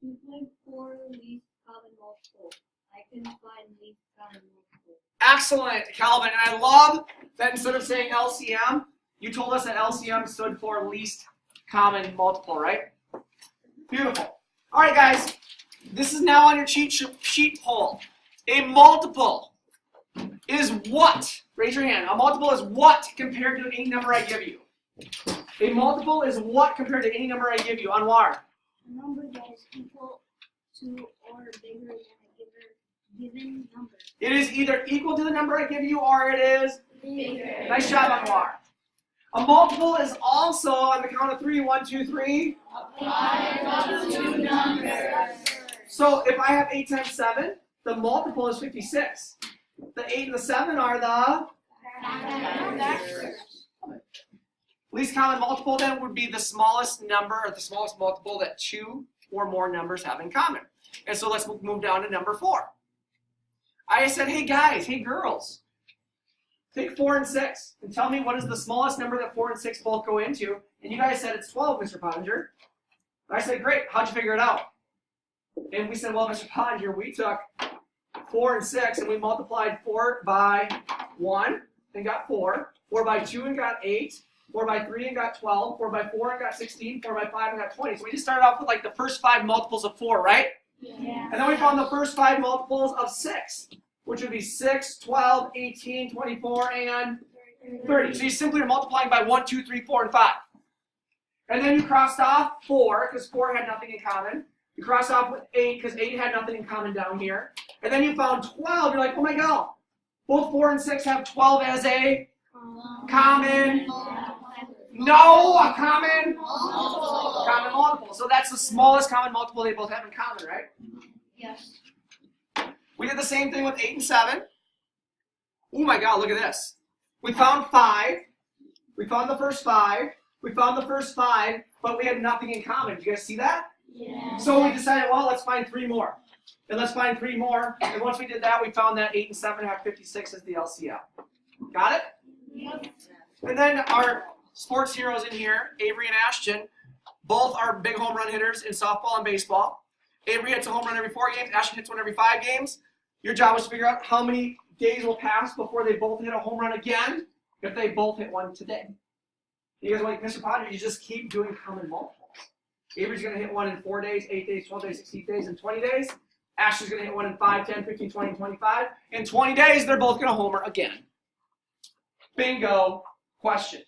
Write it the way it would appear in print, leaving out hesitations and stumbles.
2.4 least common multiple. I can find least common multiple. Excellent, Calvin. And I love that instead of saying LCM, you told us that LCM stood for least common multiple, right? Beautiful. All right, guys. This is now on your cheat sheet poll. A multiple is what? Raise your hand. A multiple is what compared to any number I give you? A multiple is what compared to any number I give you? Anwar. A number that is equal to or bigger than a given number. It is either equal to the number I give you or it is Bigger. Nice job, Anwar. A multiple is also, on the count of 3, 1, 2, 3. Apply two numbers. So if I have 8 times 7, the multiple is 56. The 8 and the 7 are the Factors. least common multiple. Then would be the smallest number or the smallest multiple that 2 or more numbers have in common. And so let's move down to number 4. I said, hey guys, hey girls, take 4 and 6 and tell me what is the smallest number that 4 and 6 both go into. And you guys said it's 12, Mr. Pottinger. I said, great, how'd you figure it out? And we said, well, Mr. Pottinger, we took 4 and 6 and we multiplied 4 by 1 and got 4, 4 by 2 and got 8, 4 by 3 and got 12, 4 by 4 and got 16, 4 by 5 and got 20. So we just started off with like the first 5 multiples of 4, right? Yeah. And then we found the first 5 multiples of 6, which would be 6, 12, 18, 24, and 30. So you simply are multiplying by 1, 2, 3, 4, and 5. And then you crossed off 4, because 4 had nothing in common. You crossed off with 8, because 8 had nothing in common down here. And then you found 12. You're like, oh my God. Both 4 and 6 have 12 as a common. No, a common multiple. So that's the smallest common multiple they both have in common, right? Yes. We did the same thing with 8 and 7. Oh my God, look at this. We found 5. We found the first 5. We found the first 5, but we had nothing in common. Did you guys see that? Yeah. So we decided, well, let's find 3 more. And let's find 3 more. And once we did that, we found that 8 and 7 have 56 as the LCM. Got it? Yep. And then our sports heroes in here, Avery and Ashton, both are big home run hitters in softball and baseball. Avery hits a home run every 4 games. Ashton hits one every 5 games. Your job is to figure out how many days will pass before they both hit a home run again if they both hit one today. You guys are like, Mr. Potter, you just keep doing common multiples. Avery's going to hit one in 4 days, 8 days, 12 days, 16 days, and 20 days. Ashton's going to hit one in 5, 10, 15, 20, and 25. In 20 days, they're both going to homer again. Bingo. Question.